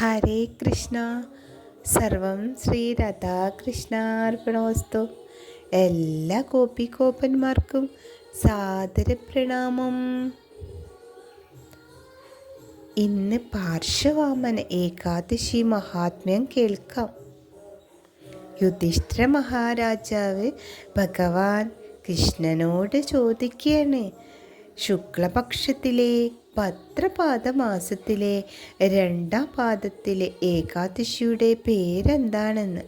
ഹരേ കൃഷ്ണ. സർവം ശ്രീ രാധാകൃഷ്ണാർപ്പണമസ്തു. എല്ലാ ഗോപികോപ്പന്മാർക്കും സാദര പ്രണാമം. ഇന്ന് പാർശ്വവാമന ഏകാദശി മഹാത്മ്യം കേൾക്കാം. യുധിഷ്ഠിര മഹാരാജാവ് ഭഗവാൻ കൃഷ്ണനോട് ചോദിക്കുകയാണ്, ശുക്ലപക്ഷത്തിലെ ഭദ്രപാദ മാസത്തിലെ 2-ാം പാദത്തിലെ ഏകാദശിയുടെ പേരെന്താണെന്ന്.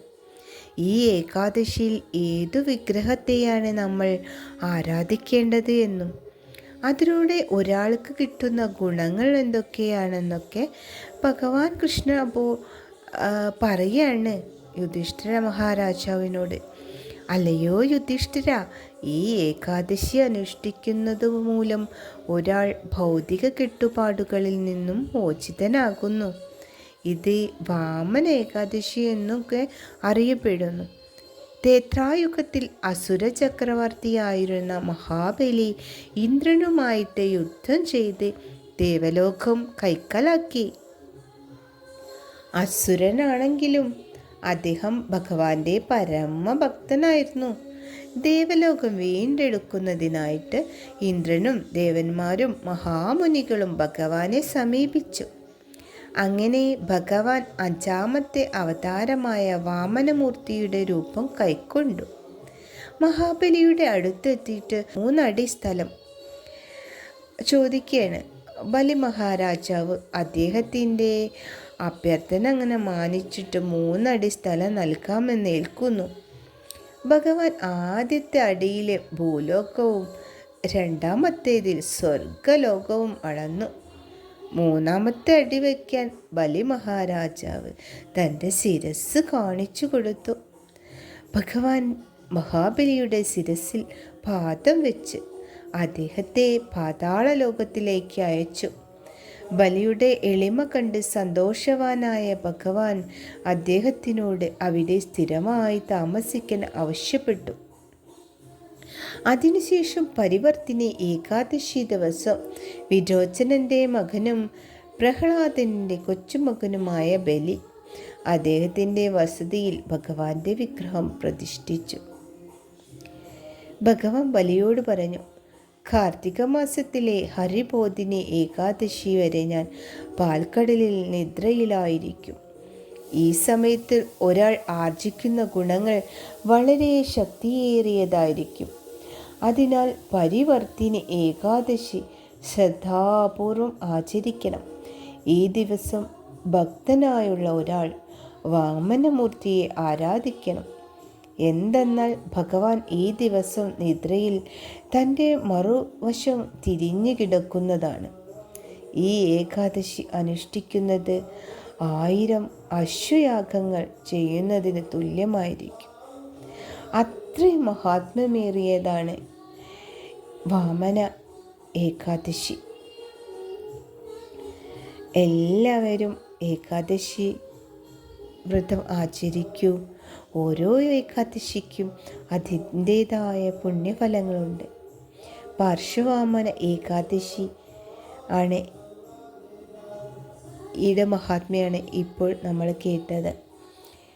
ഈ ഏകാദശിയിൽ ഏതു വിഗ്രഹത്തെയാണ് നമ്മൾ ആരാധിക്കേണ്ടത് എന്നും അതിലൂടെ ഒരാൾക്ക് കിട്ടുന്ന ഗുണങ്ങൾ എന്തൊക്കെയാണെന്നൊക്കെ ഭഗവാൻ കൃഷ്ണ പറയാണ് യുധിഷ്ഠിര മഹാരാജാവിനോട്. അല്ലയോ യുധിഷ്ഠിര, ഈ ഏകാദശി അനുഷ്ഠിക്കുന്നത് മൂലം ഒരാൾ ഭൗതിക കെട്ടുപാടുകളിൽ നിന്നും മോചിതനാകുന്നു. ഇത് വാമന ഏകാദശി എന്നൊക്കെ അറിയപ്പെടുന്നു. ത്രേതായുഗത്തിൽ അസുര ചക്രവർത്തിയായിരുന്ന മഹാബലി ഇന്ദ്രനുമായിട്ട് യുദ്ധം ചെയ്ത് ദേവലോകം കൈക്കലാക്കി. അസുരനാണെങ്കിലും അദ്ദേഹം ഭഗവാന്റെ പരമഭക്തനായിരുന്നു. ദേവലോകം വീണ്ടെടുക്കുന്നതിനായിട്ട് ഇന്ദ്രനും ദേവന്മാരും മഹാമുനികളും ഭഗവാനെ സമീപിച്ചു. അങ്ങനെ ഭഗവാൻ 5-ാമത്തെ അവതാരമായ വാമനമൂർത്തിയുടെ രൂപം കൈക്കൊണ്ടു. മഹാബലിയുടെ അടുത്തെത്തിയിട്ട് 3 അടി സ്ഥലം ചോദിക്കുകയാണ്. ബലി മഹാരാജാവ് അദ്ദേഹത്തിൻ്റെ അഭ്യർത്ഥന അങ്ങനെ മാനിച്ചിട്ട് 3 അടി സ്ഥലം നൽകാമെന്ന് ഏൽക്കുന്നു. ഭഗവാൻ ആദ്യത്തെ അടിയിലെ ഭൂലോകവും 2-ാമത്തേതിൽ സ്വർഗലോകവും അളന്നു. 3-ാമത്തെ അടി വയ്ക്കാൻ ബലി മഹാരാജാവ് തൻ്റെ ശിരസ് കാണിച്ചു കൊടുത്തു. ഭഗവാൻ മഹാബലിയുടെ ശിരസിൽ പാദം വെച്ച് അദ്ദേഹത്തെ പാതാള ലോകത്തിലേക്ക് അയച്ചു. ബലിയുടെ എളിമ കണ്ട് സന്തോഷവാനായ ഭഗവാൻ അദ്ദേഹത്തിനോട് അവിടെ സ്ഥിരമായി താമസിക്കാൻ ആവശ്യപ്പെട്ടു. അതിനുശേഷം പരിവർത്തിനി ഏകാദശി ദിവസം വിരോചനൻ്റെ മകനും പ്രഹ്ലാദൻ്റെ കൊച്ചുമകനുമായ ബലി അദ്ദേഹത്തിൻ്റെ വസതിയിൽ ഭഗവാന്റെ വിഗ്രഹം പ്രതിഷ്ഠിച്ചു. ഭഗവാൻ ബലിയോട് പറഞ്ഞു, കാർത്തിക മാസത്തിലെ ഹരിബോധിനി ഏകാദശി വരെ ഞാൻ പാൽക്കടലിൽ നിദ്രയിലായിരിക്കും. ഈ സമയത്ത് ഒരാൾ ആർജിക്കുന്ന ഗുണങ്ങൾ വളരെ ശക്തിയേറിയതായിരിക്കും. അതിനാൽ പരിവർത്തിനി ഏകാദശി ശ്രദ്ധാപൂർവം ആചരിക്കണം. ഈ ദിവസം ഭക്തനായുള്ള ഒരാൾ വാമനമൂർത്തിയെ ആരാധിക്കണം. എന്തെന്നാൽ ഭഗവാൻ ഈ ദിവസം നിദ്രയിൽ തൻ്റെ മറുവശം തിരിഞ്ഞു കിടക്കുന്നതാണ്. ഈ ഏകാദശി അനുഷ്ഠിക്കുന്നത് 1000 അശ്വയാഗങ്ങൾ ചെയ്യുന്നതിന് തുല്യമായിരിക്കും. അത്രയും മഹാത്മ്യമേറിയതാണ് വാമന ഏകാദശി. എല്ലാവരും ഏകാദശി വ്രതം ആചരിക്കൂ. ഓരോ ഏകാദശിക്കും അതിൻ്റേതായ പുണ്യഫലങ്ങളുണ്ട്. പാർശ്വവാമന ഏകാദശി ആണ് ഈയുടെ മഹാത്മ്യമാണ് ഇപ്പോൾ നമ്മൾ കേട്ടത്.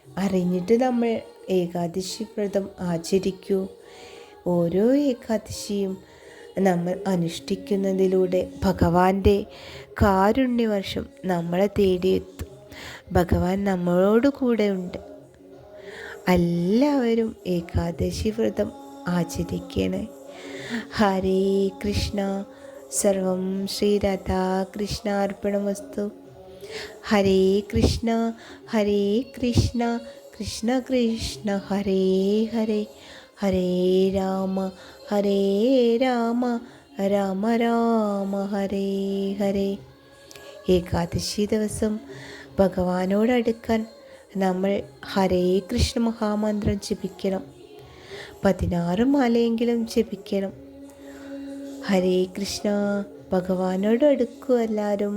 അറിഞ്ഞിട്ട് നമ്മൾ ഏകാദശി വ്രതം ആചരിക്കൂ. ഓരോ ഏകാദശിയും നമ്മൾ അനുഷ്ഠിക്കുന്നതിലൂടെ ഭഗവാന്റെ കാരുണ്യവർഷം നമ്മളെ തേടിയെത്തും. ഭഗവാൻ നമ്മളോട് കൂടെ ഉണ്ട്. എല്ലാവരും ഏകാദശി വ്രതം ആചരിക്കണേ. ഹരേ കൃഷ്ണ. സർവം ശ്രീ രാധാകൃഷ്ണാർപ്പണമസ്തു. ഹരേ കൃഷ്ണ ഹരേ കൃഷ്ണ കൃഷ്ണ കൃഷ്ണ ഹരേ ഹരേ, ഹരേ രാമ രാമ രാമ ഹരേ ഹരേ. ഏകാദശി ദിവസം ഭഗവാനോടടുക്കാൻ നമ്മൾ ഹരേ കൃഷ്ണ മഹാമന്ത്രം ജപിക്കണം. 16 മാലയെങ്കിലും ജപിക്കണം. ഹരേ കൃഷ്ണ. ഭഗവാനോട് അടുക്കൂ എല്ലാവരും.